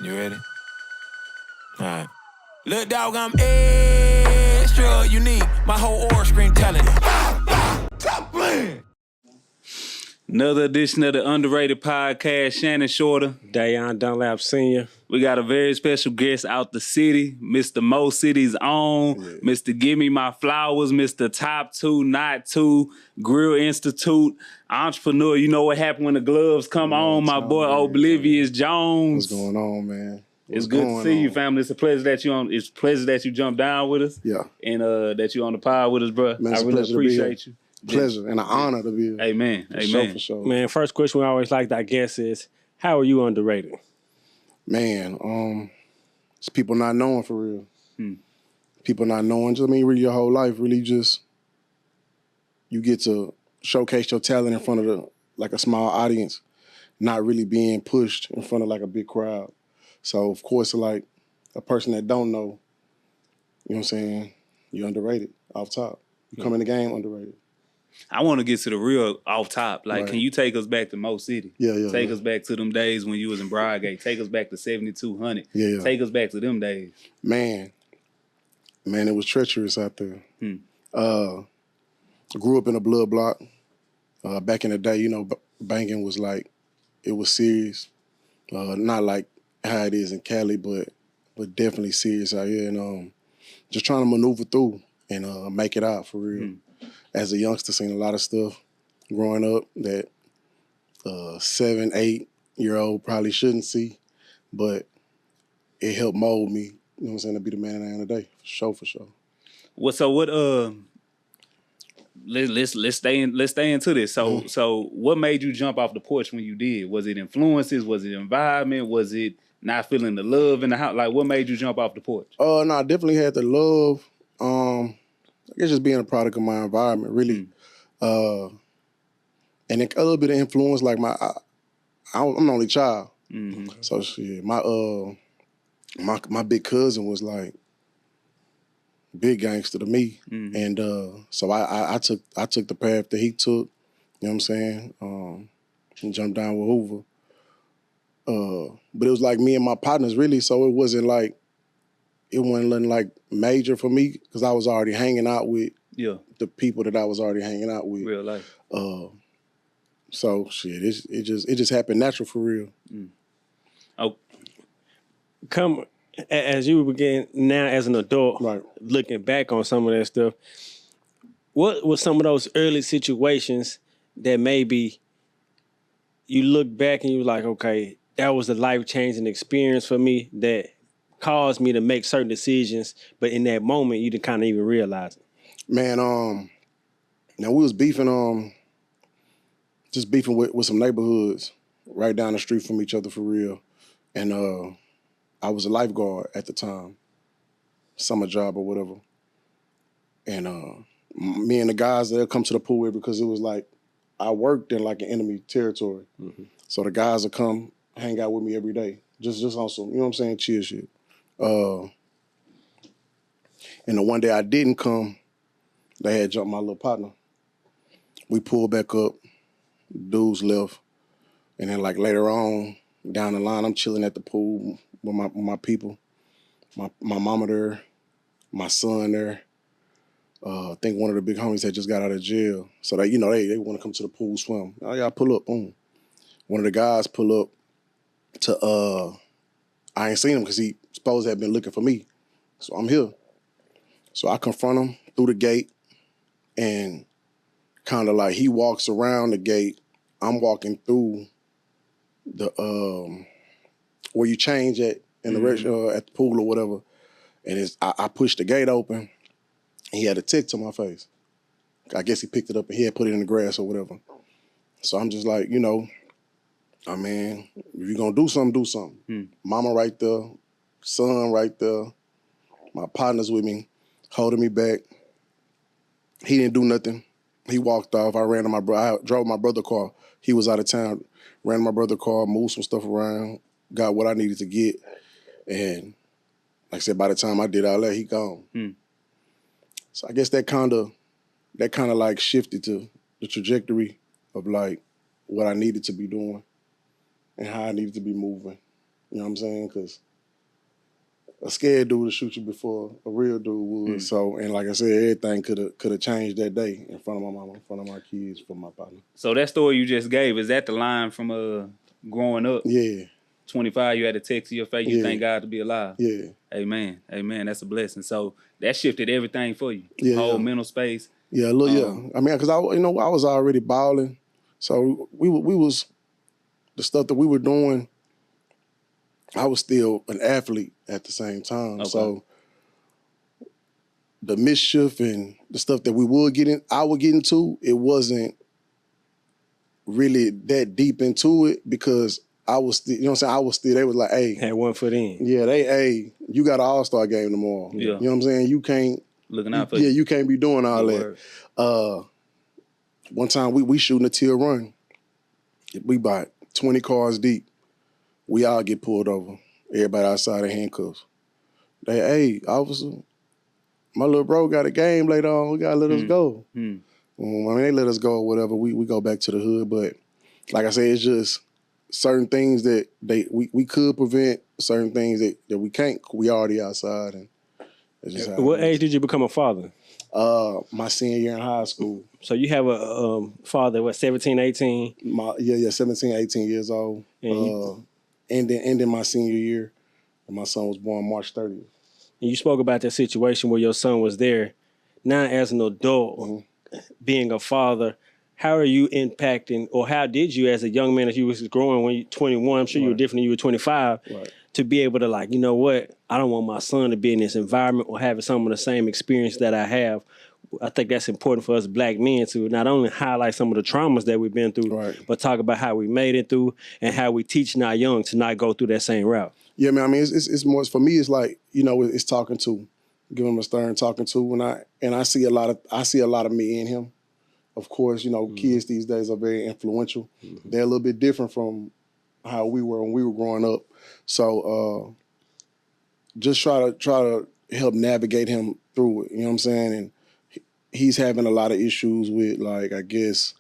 You ready? All right. Look, dog, I'm extra unique. My whole aura scream talent. Top man. Another edition of the Underrated Podcast, Shannon Shorter. Dayon Dunlap Sr. We got a very special guest out the city, Mr. Mo City's own, Mr. Give Me My Flowers, Mr. Top 2, Not 2, Grill Institute, entrepreneur. You know what happened when the gloves come on, my boy Oblivious Jones. What's going on, man? It's good to see you, family. It's a pleasure that you on. It's a pleasure that you jumped down with us. Yeah. And that you on the pod with us, bro. Man, I really appreciate you. Pleasure and an honor to be here. Amen. Amen. For sure. Man, first question we always like to, I guess, is how are you underrated? Man, it's people not knowing for real. People not knowing. Just, really your whole life, really just you get to showcase your talent in front of a small audience, not really being pushed in front of like a big crowd. So of course, like a person that don't know, you know what I'm saying, you're underrated off top. You come in the game underrated. I want to get to the real off top. Like, Can you take us back to Mo City? Yeah. Take us back to them days when you was in Broadgate. Take us back to 7200. Yeah. Take us back to them days. Man, it was treacherous out there. Grew up in a blood block. Back in the day, you know, banking was like, it was serious. Not like how it is in Cali, but definitely serious out here. And just trying to maneuver through and make it out for real. As a youngster, seen a lot of stuff growing up that 7, 8-year-old probably shouldn't see, but it helped mold me, you know what I'm saying, to be the man I am today, for sure. Let's stay into this. So what made you jump off the porch when you did? Was it influences? Was it environment? Was it not feeling the love in the house? Like, what made you jump off the porch? No, I definitely had the love. I guess just being a product of my environment, really. And a little bit of influence, like I'm the only child. So shit, my big cousin was like big gangster to me. And so I took the path that he took, you know what I'm saying? And jumped down with Hoover. But it was like me and my partners really, so it wasn't like major for me because I was already hanging out with the people that I was already hanging out with. Real life. So shit, it just happened natural for real. Oh, Come as you begin now as an adult, Right. looking back on some of that stuff, what was some of those early situations that maybe you look back and you're like, okay, that was a life-changing experience for me that caused me to make certain decisions, but in that moment, you didn't kind of even realize it? Man, now we was beefing, just beefing with some neighborhoods right down the street from each other for real. And I was a lifeguard at the time, summer job or whatever. And me and the guys, they'll come to the pool with because it was like, I worked in like an enemy territory. So the guys will come hang out with me every day, just on some, you know what I'm saying, chill shit. And the one day I didn't come, they had jumped my little partner. We pulled back up, dudes left, and then like later on down the line, I'm chilling at the pool with my people, my mama there, my son there. I think one of the big homies had just got out of jail, so they want to come to the pool swim. Oh, y'all pull up, boom. One of the guys pull up to I ain't seen him because he supposed to have been looking for me. So I'm here. So I confront him through the gate and kind of like he walks around the gate. I'm walking through the where you change at in the at the pool or whatever. And I pushed the gate open. He had a tick to my face. I guess he picked it up and he had put it in the grass or whatever. So I'm just like, I mean, if you're going to do something, do something. Mama right there, son right there, my partner's with me, holding me back. He didn't do nothing. He walked off. I drove my brother's car. He was out of town. Ran my brother's car, moved some stuff around, got what I needed to get. And like I said, by the time I did all that, he gone. So I guess that kind of like shifted to the trajectory of like what I needed to be doing and how I needed to be moving. You know what I'm saying? Because a scared dude will shoot you before a real dude would. So, and like I said, everything could have changed that day in front of my mama, in front of my kids, for my partner. So that story you just gave, is that the line from growing up? Yeah. 25, you had a text to your face, you thank God to be alive. Yeah. Amen. Amen. That's a blessing. So that shifted everything for you. Yeah, Whole yeah. mental space. Yeah, look, yeah. I mean, because I was already balling, so we was the stuff that we were doing. I was still an athlete at the same time, so the mischief and the stuff that I would get into, it wasn't really that deep into it because I was still, you know what I'm saying? I was still, they was like, hey. Had 1 foot in. Yeah, hey, you got an all-star game tomorrow. Yeah. You know what I'm saying? You can't. Looking out for you. Yeah, you can't be doing all that. One time we shooting a teal run. We about 20 cars deep. We all get pulled over. Everybody outside of handcuffs. Hey, officer, my little bro got a game later on. We gotta let us go. I mean, they let us go or whatever. We go back to the hood, but like I said, it's just certain things that we could prevent, certain things that we can't. We already outside, and it's just how What age did you become a father? My senior year in high school. So you have a father, 17, 18? 17, 18 years old. Ending my senior year, and my son was born March 30th. And you spoke about that situation where your son was there. Now, as an adult, being a father, how are you impacting, or how did you, as a young man, as you was growing when you were 21, I'm sure you were different when you were 25, to be able to, like, you know what, I don't want my son to be in this environment or having some of the same experience that I have. I think that's important for us Black men to not only highlight some of the traumas that we've been through, but talk about how we made it through and how we teaching our young to not go through that same route. Yeah, man. I mean, it's more for me. It's like, you know, it's talking to, giving him a stern talking to, and I see a lot of me in him. Of course, you know, kids these days are very influential. They're a little bit different from how we were when we were growing up. So just try to help navigate him through it. You know what I'm saying? And he's having a lot of issues with, like, I guess,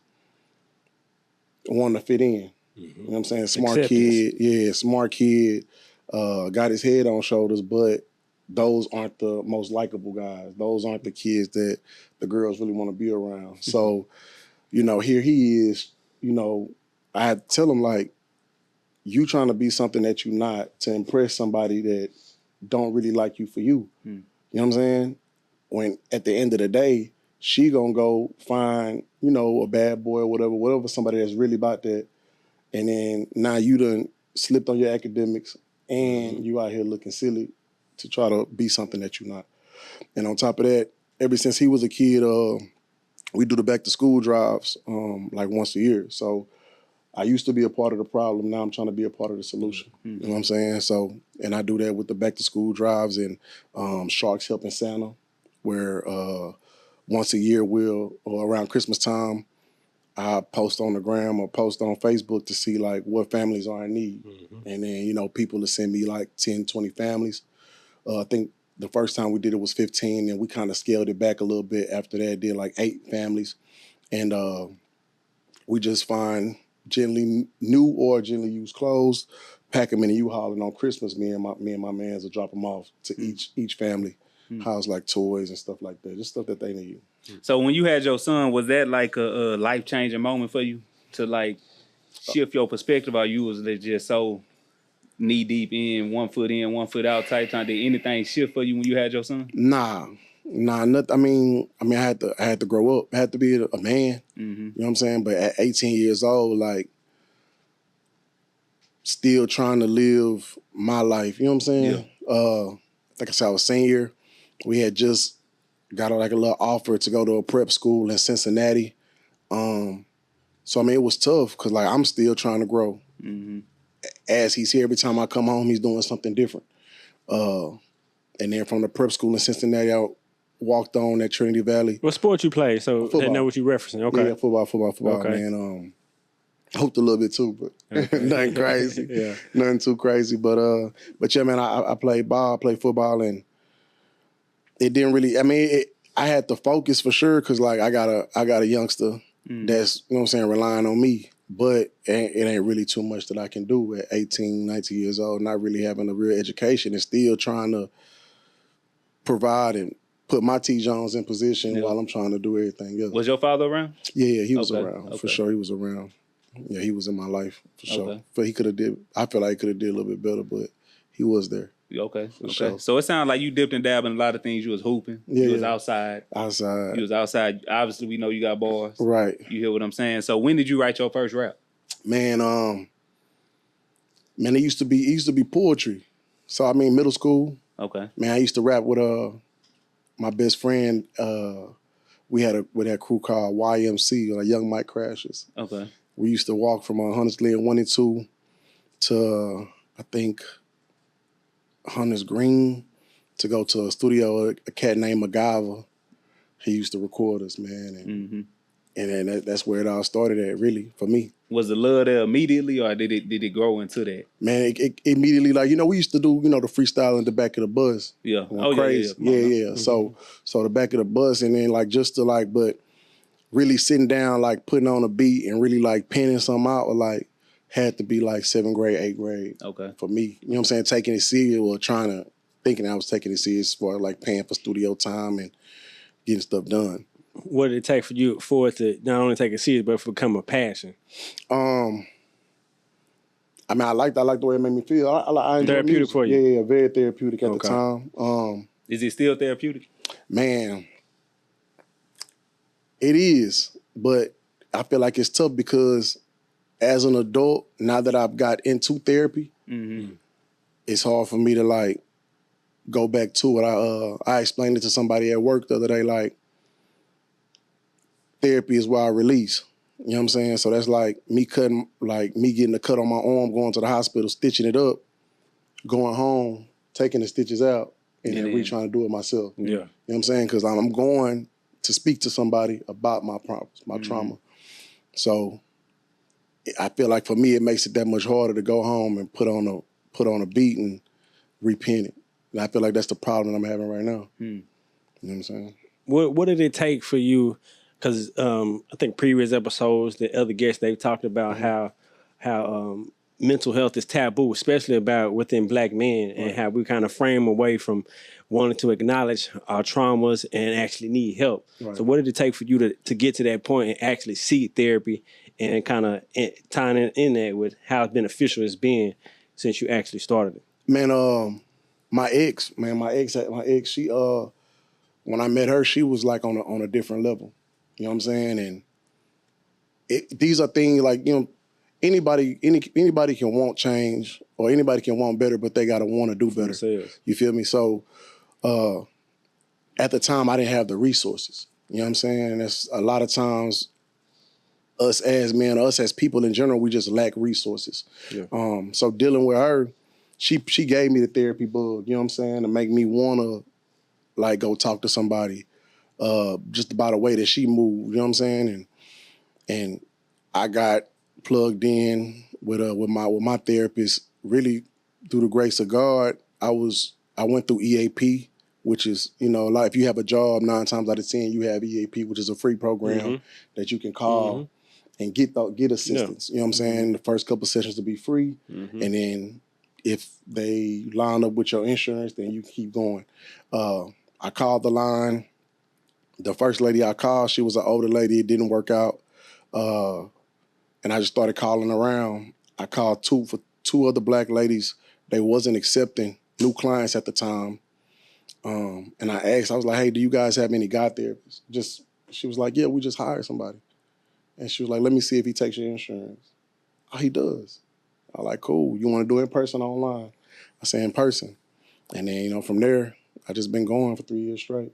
wanting to fit in. You know what I'm saying? Smart kid. Yeah, smart kid. Got his head on shoulders, but those aren't the most likable guys. Those aren't the kids that the girls really want to be around. So, you know, here he is, you know, I had to tell him, like, you trying to be something that you're not to impress somebody that don't really like you for you. You know what I'm saying? When at the end of the day, she gonna go find, you know, a bad boy or whatever, somebody that's really about that. And then now you done slipped on your academics and you out here looking silly to try to be something that you're not. And on top of that, ever since he was a kid, we do the back to school drives like once a year. So I used to be a part of the problem. Now I'm trying to be a part of the solution. You know what I'm saying? So, and I do that with the back to school drives and Sharks Helping Santa, where once a year or around Christmas time, I post on the gram or post on Facebook to see, like, what families are in need. And then, you know, people will send me like 10, 20 families. I think the first time we did it was 15, and we kind of scaled it back a little bit after that, did like 8 families. And we just find generally new or generally used clothes, pack them in a U-Haul, and on Christmas, me and my mans will drop them off to each family, house like toys and stuff like that, just stuff that they need. So when you had your son, was that like a life-changing moment for you to, like, shift your perspective, or you was just so knee-deep in, 1 foot in, 1 foot out type time? Did anything shift for you when you had your son? Nah, nothing. I mean, I had to grow up. I had to be a man. You know what I'm saying? But at 18 years old, like, still trying to live my life. You know what I'm saying? Like I said, I was senior. We had just got like a little offer to go to a prep school in Cincinnati. So I mean, it was tough because, like, I'm still trying to grow. As he's here, every time I come home, he's doing something different. And then from the prep school in Cincinnati, I walked on at Trinity Valley. What sport you play? So Football. they know what you're referencing. Okay. Yeah, football, Okay. man. Hoped a little bit too, but nothing crazy. Nothing too crazy. But yeah, man, I played ball, played football, and it didn't really, I mean, I had to focus for sure because, like, I got a youngster that's, you know what I'm saying, relying on me. But it ain't really too much that I can do at 18, 19 years old, not really having a real education and still trying to provide and put my T. Jones in position while I'm trying to do everything else. Was your father around? Yeah, he was around. For sure, he was around. Yeah, he was in my life, for sure. But he could have did, I feel like he could have did a little bit better, but he was there. Okay. Sure. So it sounds like you dipped and dabbed in a lot of things. You was hooping. Yeah, you was outside. You was outside. Obviously, we know you got bars. Right. You hear what I'm saying? So when did you write your first rap? Man, it used to be poetry. So I mean, middle school. Okay. Man, I used to rap with my best friend. We had a crew called YMC, or Young Mike Crashers. Okay. We used to walk from Hunters Glen 1 and 2 to I think Hunters Green to go to a studio. A cat named MacGyver. He used to record us, man, and then that's where it all started at, really, for me. Was the love there immediately, or did it grow into that? Man, it immediately, like, we used to do, the freestyle in the back of the bus. Yeah. Crazy. Yeah. So the back of the bus, and then, like, just to, like, but really sitting down, like, putting on a beat and really, like, penning something out, or, like, had to be, like, 7th grade, 8th grade. Okay. For me. You know what I'm saying? Taking it serious, or thinking I was taking it serious for, like, paying for studio time and getting stuff done. What did it take for it to not only take it serious, but become a passion? I mean, I like the way it made me feel. I enjoy therapeutic music. for you? Yeah, very therapeutic at the time. Is it still therapeutic? Man, it is, but I feel like it's tough because as an adult, now that I've got into therapy, it's hard for me to, like, go back to it. I explained it to somebody at work the other day, like, therapy is where I release. You know what I'm saying? So that's like me getting a cut on my arm, going to the hospital, stitching it up, going home, taking the stitches out, and then trying to do it myself. Yeah. You know what I'm saying? Because I'm going to speak to somebody about my problems, my trauma. So I feel like for me, it makes it that much harder to go home and put on a beat and repent it. And I feel like that's the problem that I'm having right now. You know what I'm saying? What did it take for you? Because I think previous episodes, the other guests, they've talked about how mental health is taboo, especially about within Black men, and how we kind of frame away from wanting to acknowledge our traumas and actually need help. Right. So what did it take for you to get to that point and actually seek therapy, and kind of tying in that with how beneficial it's been since you actually started it? Man, my ex, she, when I met her, she was like on a different level. You know what I'm saying? And these are things like, anybody can want change, or anybody can want better, but they got to want to do better. You feel me? So at the time, I didn't have the resources. You know what I'm saying? And that's a lot of times us as men, us as people in general, we just lack resources. Yeah. So dealing with her, she gave me the therapy bug, you know what I'm saying, to make me want to, like, go talk to somebody. Just about the way that she moved, you know what I'm saying? And I got plugged in with my therapist, really through the grace of God. I went through EAP, which is, like, if you have a job, 9 times out of 10, you have EAP, which is a free program that you can call and get assistance. You know what I'm saying? The first couple of sessions will be free. And then if they line up with your insurance, then you keep going. I called the line. The first lady I called, she was an older lady. It didn't work out. And I just started calling around. I called two other Black ladies. They wasn't accepting new clients at the time. And I asked, I was like, hey, do you guys have any guy therapists? She was like, yeah, we just hired somebody. And she was like, let me see if he takes your insurance. Oh, he does. I was like, cool. You want to do it in person or online? I said, in person. And then, from there, I just been going for 3 years straight.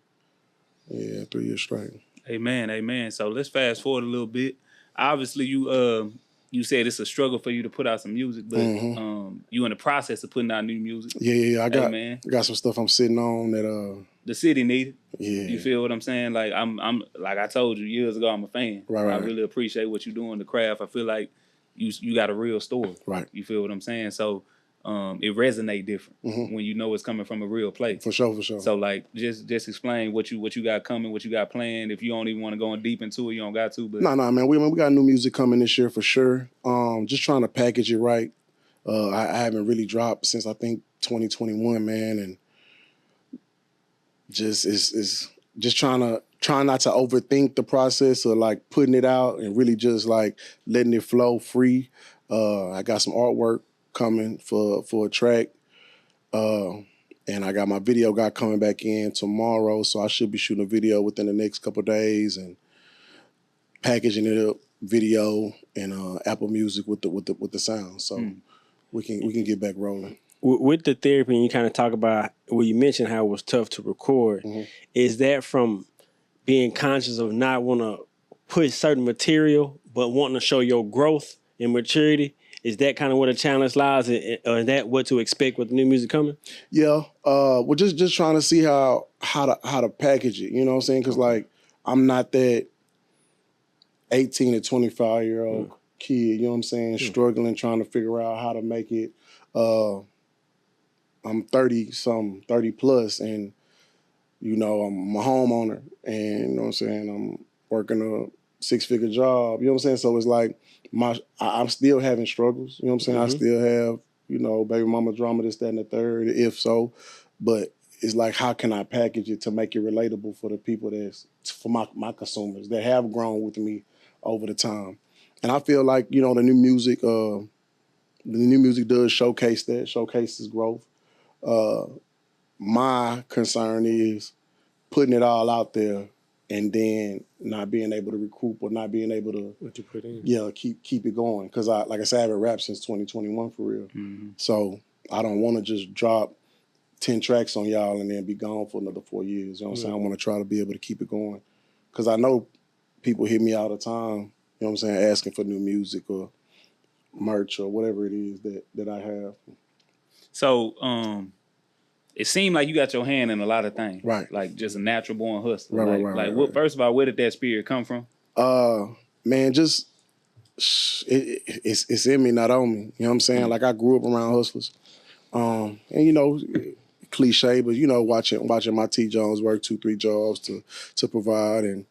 Yeah, 3 years straight. Amen. So let's fast forward a little bit. Obviously, you said it's a struggle for you to put out some music, but you in the process of putting out new music. Yeah. I got some stuff I'm sitting on that the city needed. Yeah. You feel what I'm saying? Like I'm like I told you years ago, I'm a fan. Right. I really appreciate what you're doing, the craft. I feel like you got a real story. Right. You feel what I'm saying? So it resonate different when you know it's coming from a real place. For sure, for sure. So like, just explain what you got coming, what you got planned. If you don't even want to go in deep into it, you don't got to. But No, man. We got new music coming this year for sure. Just trying to package it right. I haven't really dropped since I think 2021, man, and just is just trying not to overthink the process of like putting it out and really just like letting it flow free. I got some artwork coming for a track, and I got my video guy coming back in tomorrow, so I should be shooting a video within the next couple of days and packaging it up, video and Apple Music with the sound. So we can get back rolling. With the therapy, and you kind of talk about, well, you mentioned how it was tough to record. Is that from being conscious of not want to push certain material, but wanting to show your growth and maturity? Is that kind of where the challenge lies, or is that what to expect with the new music coming? Yeah, we're just trying to see how to package it. You know what I'm saying? Because like I'm not that 18 to 25-year-old kid. You know what I'm saying? Struggling, trying to figure out how to make it. I'm 30 plus, and you know I'm a homeowner, and you know what I'm saying, I'm working a 6-figure job. You know what I'm saying? So it's like I'm still having struggles. You know what I'm saying? I still have, you know, baby mama drama, this, that, and the third, if so. But it's like, how can I package it to make it relatable for the people for my consumers that have grown with me over the time? And I feel like, you know, the new music does showcases growth. My concern is putting it all out there and then not being able to recoup or not being able to What you put in? Yeah, keep it going. Because I haven't rapped since 2021 for real. So I don't want to just drop 10 tracks on y'all and then be gone for another 4 years. You know what I'm saying? I want to try to be able to keep it going. Because I know people hit me all the time, you know what I'm saying, asking for new music or merch or whatever it is that I have. So, it seemed like you got your hand in a lot of things. Right. Like just a natural born hustler. Right. First of all, where did that spirit come from? Man, just it's in me, not on me. You know what I'm saying? Like I grew up around hustlers. And you know, cliche, but you know, watching my T Jones work 2-3 jobs to provide and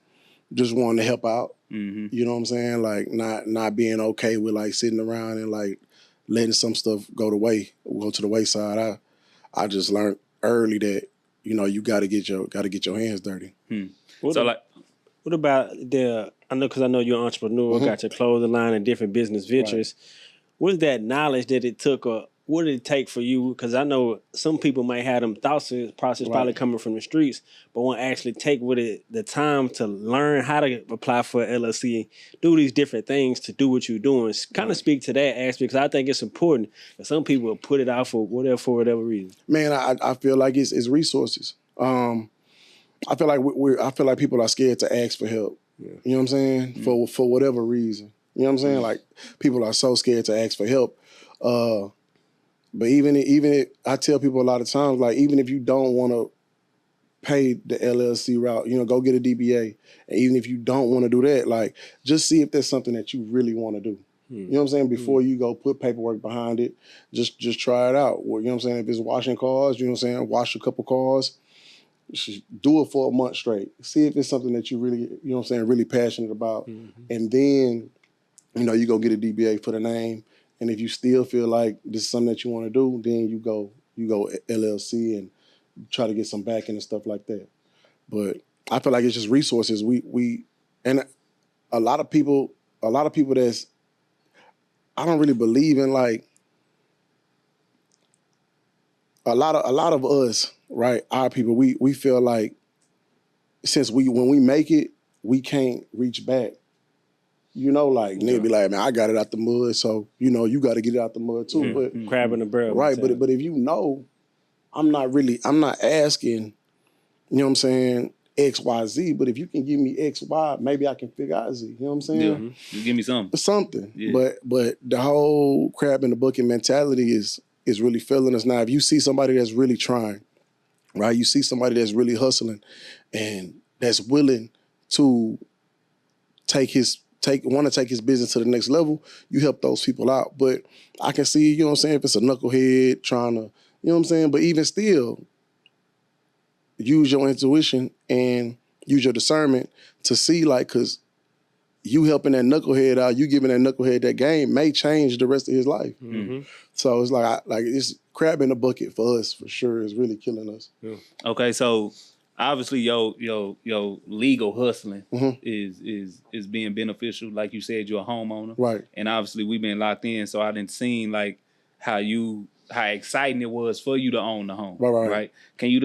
just wanting to help out. You know what I'm saying? Like not being okay with like sitting around and like letting some stuff go to the wayside. I just learned early that, you know, you got to get your hands dirty. What about I know, because I know you're an entrepreneur, got your clothing line and different business ventures. What is that knowledge that it took, or what did it take for you? Because I know some people might have them thoughts and process probably coming from the streets, but won't actually take the time to learn how to apply for an LLC, do these different things to do what you're doing. Kind of speak to that aspect, because I think it's important. Some people will put it out for whatever reason. Man, I feel like it's resources. I feel like people are scared to ask for help. You know what I'm saying? For whatever reason. You know what I'm saying? Like people are so scared to ask for help. But even if I tell people a lot of times, like even if you don't want to pay the LLC route, you know, go get a DBA. And even if you don't want to do that, like just see if there's something that you really want to do. You know what I'm saying? Before you go put paperwork behind it, just try it out. Well, you know what I'm saying? If it's washing cars, you know what I'm saying? Wash a couple cars. Do it for a month straight. See if it's something that you really, you know what I'm saying, really passionate about. And then, you know, you go get a DBA for the name. And if you still feel like this is something that you want to do, then you go LLC and try to get some backing and stuff like that. But I feel like it's just resources. We and a lot of people that's, I don't really believe in, like a lot of us, right? Our people, we feel like since when we make it, we can't reach back. You know, like nigga be like, man, I got it out the mud, so you know, you got to get it out the mud too. But Crabbing the barrel, right? But if you know, I'm not asking. You know what I'm saying? X, Y, Z. But if you can give me X, Y, maybe I can figure out Z. You know what I'm saying? Yeah. You give me something. Something. Yeah. But the whole crab in the bucket mentality is really failing us now. If you see somebody that's really trying, right? You see somebody that's really hustling and that's willing to take his want to take his business to the next level, you help those people out. But I can see, you know what I'm saying, if it's a knucklehead trying to, you know what I'm saying, but even still, use your intuition and use your discernment to see, like, because you helping that knucklehead out, you giving that knucklehead that game may change the rest of his life. Mm-hmm. So it's like it's crab in the bucket for us for sure. Is really killing us. Yeah. Okay, so obviously your legal hustling is being beneficial. Like you said, you're a homeowner, Right. And obviously we've been locked in, so I didn't seen like how exciting it was for you to own the home, Right. Can you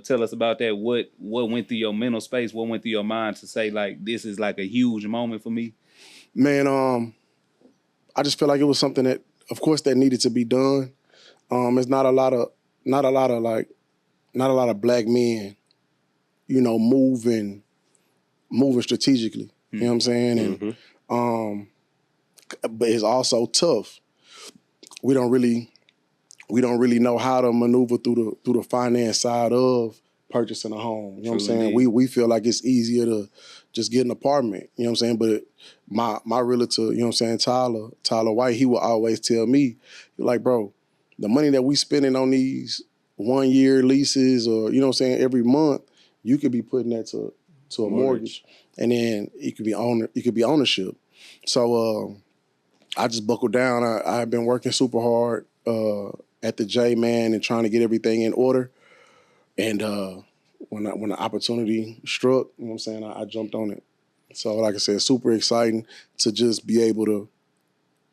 tell us about that? What went through your mental space? What went through your mind to say like this is like a huge moment for me? Man, I just feel like it was something that, of course, that needed to be done. It's not a lot of black men, you know, moving strategically. You know what I'm saying? And but it's also tough. We don't really know how to maneuver through the finance side of purchasing a home. You know what I'm saying? We feel like it's easier to just get an apartment. You know what I'm saying? But my realtor, you know what I'm saying, Tyler White, he will always tell me, like, bro, the money that we spending on these 1-year leases, or, you know what I'm saying, every month, you could be putting that to a mortgage, and then it could be ownership. So I just buckled down. I've been working super hard at the J, man, and trying to get everything in order. And when the opportunity struck, you know what I'm saying, I jumped on it. So like I said, super exciting to just be able to,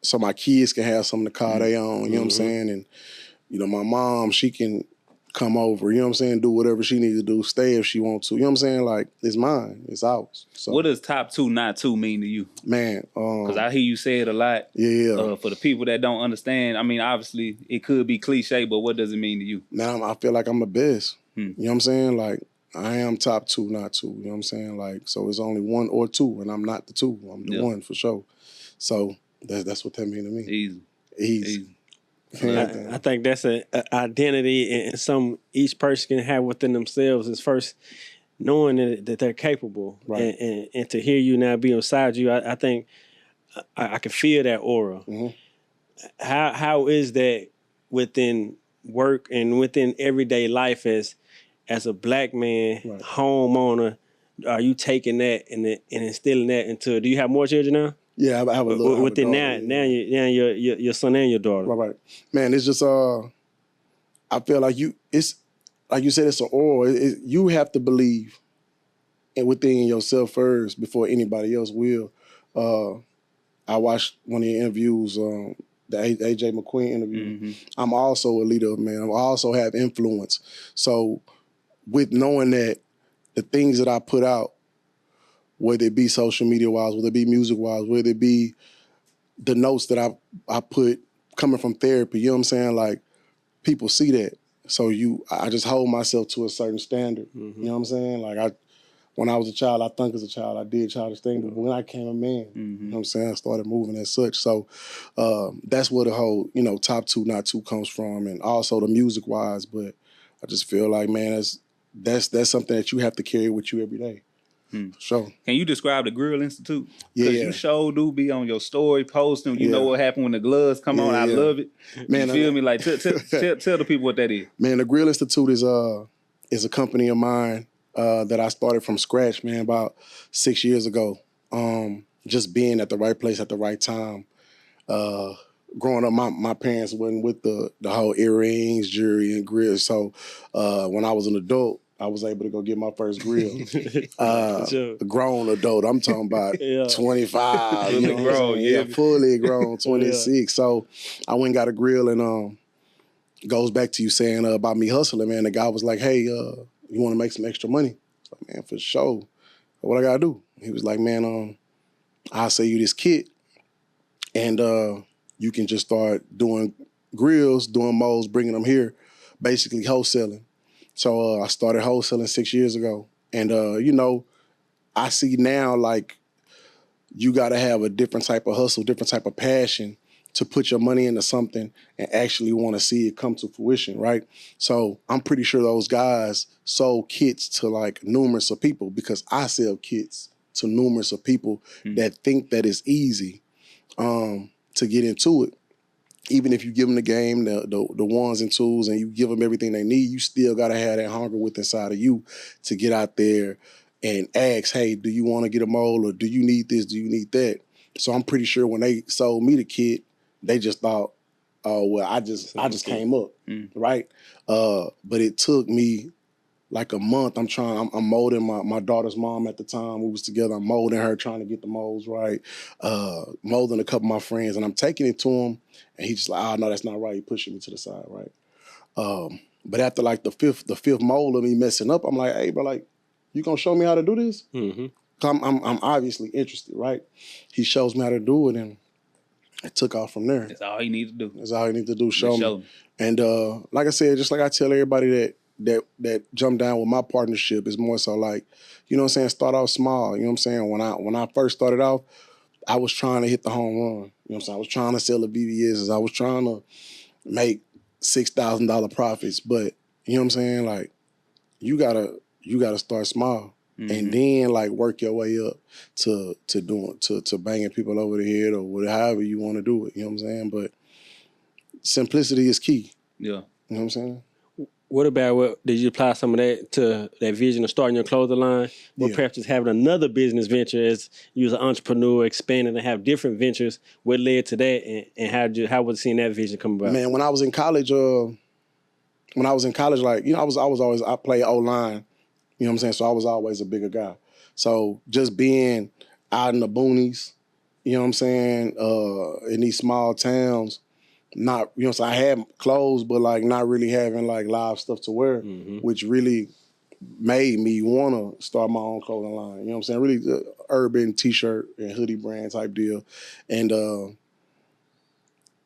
so my kids can have something to call their own, you know what I'm saying? And, you know, my mom, she can come over, you know what I'm saying, do whatever she needs to do, stay if she wants to, you know what I'm saying? Like, it's mine, it's ours. So, what does top two, not two mean to you? Man. Because I hear you say it a lot. Yeah. For the people that don't understand, I mean, obviously, it could be cliche, but what does it mean to you? Man, I feel like I'm the best. You know what I'm saying? Like, I am top two, not two. You know what I'm saying? Like, so it's only one or two, and I'm not the two. I'm the one for sure. So that's what that means to me. Easy. I think that's an identity, and each person can have within themselves is first knowing that they're capable, right? And to hear you now be beside you, I think I can feel that aura. Mm-hmm. How is that within work and within everyday life as a black man, homeowner? Are you taking that and instilling that into? Do you have more children now? Yeah, I have a little. Within now your son and your daughter. Right. Man, it's just I feel like it's like you said, it's an aura. You have to believe within yourself first before anybody else will. I watched one of your interviews, the AJ McQueen interview. Mm-hmm. I'm also a leader, man. I also have influence. So with knowing that the things that I put out, whether it be social media-wise, whether it be music-wise, whether it be the notes that I put coming from therapy, you know what I'm saying? Like, people see that. So I just hold myself to a certain standard. Mm-hmm. You know what I'm saying? Like, when I was a child, I think as a child, I did childish things. But when I became a man, you know what I'm saying, I started moving as such. So that's where the whole, top two, not two comes from, and also the music-wise. But I just feel like, man, that's something that you have to carry with you every day. Sure. Can you describe the Grill Institute? Yeah. Because you sure do be on your story posting. You know what happened when the gloves come on. I love it. Man, you feel me? Like, tell the people what that is. Man, the Grill Institute is a company of mine that I started from scratch, man, about 6 years ago. Just being at the right place at the right time. Growing up, my parents wasn't with the whole earrings, jewelry, and grill. So when I was an adult, I was able to go get my first grill. A grown adult, I'm talking about 25. Fully grown, fully grown, 26. So I went and got a grill, and goes back to you saying about me hustling, man. The guy was like, hey, you want to make some extra money? I was like, man, for sure. What I got to do? He was like, man, I'll sell you this kit, and you can just start doing grills, doing molds, bringing them here, basically wholesaling. So I started wholesaling 6 years ago. And, I see now, like, you got to have a different type of hustle, different type of passion to put your money into something and actually want to see it come to fruition, right? So I'm pretty sure those guys sold kits to, like, numerous of people because I sell kits to numerous of people that think that it's easy to get into it. Even if you give them the game, the ones and twos, and you give them everything they need, you still got to have that hunger within inside of you to get out there and ask, hey, do you want to get a mold, or do you need this, do you need that? So I'm pretty sure when they sold me the kit, they just thought, oh, well, I just came up, right? But it took me like a month. I'm molding my daughter's mom at the time. We was together. I'm molding her, trying to get the molds right, molding a couple of my friends, and I'm taking it to him, and he's just like, oh, no, that's not right. He pushing me to the side, right? But after like the fifth mold of me messing up, I'm like, hey, bro, like, you gonna show me how to do this? Mm-hmm. I'm obviously interested, right? He shows me how to do it, and it took off from there. That's all you need to do. That's all you need to do, show me. And like I said, just like I tell everybody that jumped down with my partnership, is more so like, you know what I'm saying, start off small. You know what I'm saying? When I first started off, I was trying to hit the home run. You know what I'm saying? I was trying to sell the BBSs. I was trying to make $6,000 profits. But you know what I'm saying? Like, you gotta start small. Mm-hmm. And then like work your way up to banging people over the head, or whatever, however you want to do it. You know what I'm saying? But simplicity is key. Yeah. You know what I'm saying? What about did you apply some of that to that vision of starting your clothing line? Or perhaps just having another business venture as you as an entrepreneur, expanding and have different ventures? What led to that, and how was seeing that vision come about? Man, when I was in college, like, you know, I played O-line, you know what I'm saying? So I was always a bigger guy. So just being out in the boonies, you know what I'm saying, in these small towns, not, you know, so I had clothes, but like not really having like live stuff to wear, which really made me want to start my own clothing line. You know what I'm saying? Really the urban t-shirt and hoodie brand type deal. And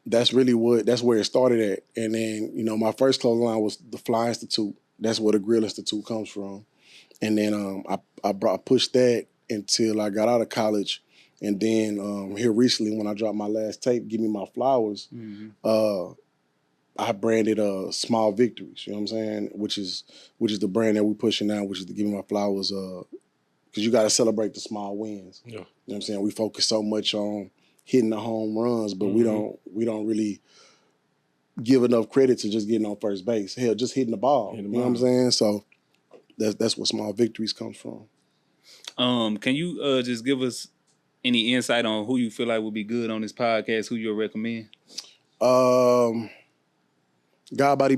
that's where it started at. And then, you know, my first clothing line was the Fly Institute. That's where the Grill Institute comes from. And then I pushed that until I got out of college. And then here recently, when I dropped my last tape, Give Me My Flowers, I branded Small Victories, you know what I'm saying? Which is the brand that we're pushing now, which is the Give Me My Flowers, because you got to celebrate the small wins. Yeah. You know what I'm saying? We focus so much on hitting the home runs, but we don't really give enough credit to just getting on first base. Hell, just hitting the ball. You know what I'm saying? So that's what Small Victories comes from. Can you just give us any insight on who you feel like would be good on this podcast? Who you'll recommend? Godbody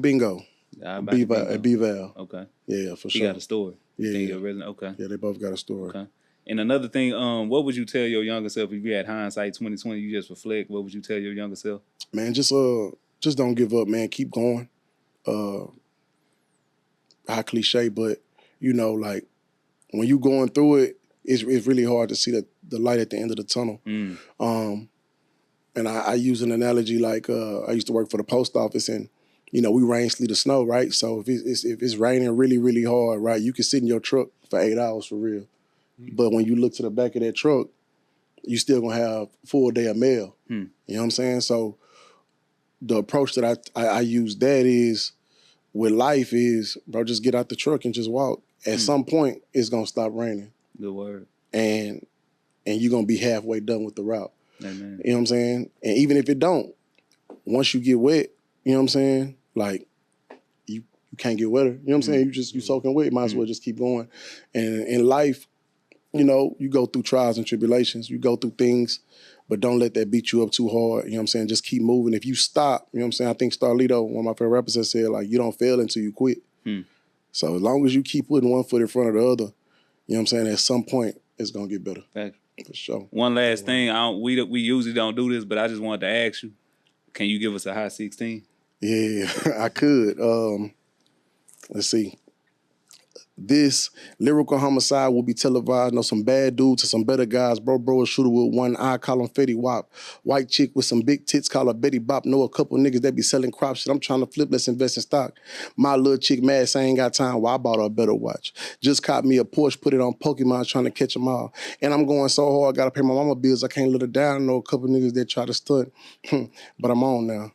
Bingo. B-Val. Okay. Yeah, for sure. He got a story. Yeah. Okay. Yeah, they both got a story. Okay. And another thing, what would you tell your younger self if you had hindsight 2020? You just reflect. What would you tell your younger self? Man, just don't give up, man. Keep going. High cliche, but you know, like when you going through it, it's really hard to see the light at the end of the tunnel. And I use an analogy like I used to work for the post office, and you know, we rain, sleet, or snow, right? So if it's raining really, really hard, right, you can sit in your truck for 8 hours for real. But when you look to the back of that truck, you still gonna have a full day of mail. You know what I'm saying? So the approach that I use that is with life is, bro, just get out the truck and just walk. At some point, it's gonna stop raining. Good word. And you're gonna be halfway done with the route. Amen. You know what I'm saying? And even if it don't, once you get wet, you know what I'm saying? Like you can't get wetter. You know what I'm saying? You soaking wet, might as well just keep going. And in life, you know, you go through trials and tribulations, you go through things, but don't let that beat you up too hard. You know what I'm saying? Just keep moving. If you stop, you know what I'm saying? I think Starlito, one of my favorite rappers, has said, like, you don't fail until you quit. So as long as you keep putting one foot in front of the other, you know what I'm saying, at some point, it's going to get better. Thanks. For sure. One last thing, we usually don't do this, but I just wanted to ask you, can you give us a hot 16? Yeah, I could. Let's see. This lyrical homicide will be televised. Know some bad dudes to some better guys. Bro, a shooter with one eye, call him Fetty Wap. White chick with some big tits, call her Betty Bop. Know a couple niggas that be selling crop shit. I'm trying to flip, let's invest in stock. My little chick mad, say I ain't got time. Well, I bought her a better watch. Just caught me a Porsche, put it on Pokemon, trying to catch them all. And I'm going so hard, I gotta pay my mama bills. I can't let her down. I know a couple niggas that try to stunt. But I'm on now.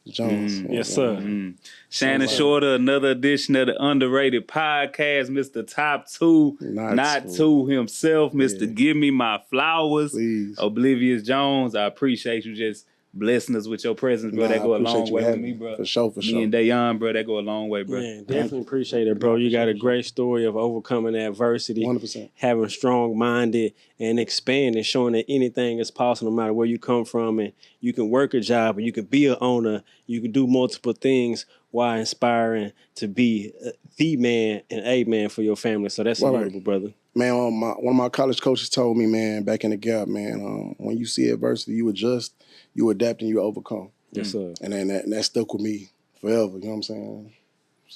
Jones. Yes, sir. Shannon Shorter, another edition of the Underrated Podcast. Mr. Top Two, not two himself. Mr. Give Me My Flowers. Please. Oblivious Jones, I appreciate you just blessing us with your presence, bro. That go a long way with me, bro. For sure. Me and Dayon, bro, that go a long way, bro. Man, definitely appreciate it, bro. You got a great story of overcoming adversity, 100%. having strong-minded and expanding, showing that anything is possible no matter where you come from, and you can work a job, and you can be an owner, you can do multiple things while inspiring to be the man and a man for your family. So that's incredible, brother. Man, one of my college coaches told me, man, back in the gap, man, when you see adversity, you adjust, you adapt, and you overcome. Yes, sir. And then that stuck with me forever. You know what I'm saying?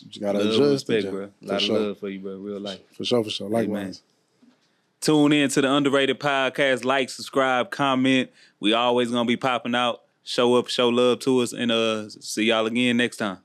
You gotta Love, adjust, respect, bro. A lot of love for you, bro. Real life. For sure. Likewise. Tune in to the Underrated Podcast. Like, subscribe, comment. We always gonna be popping out. Show up, show love to us, and see y'all again next time.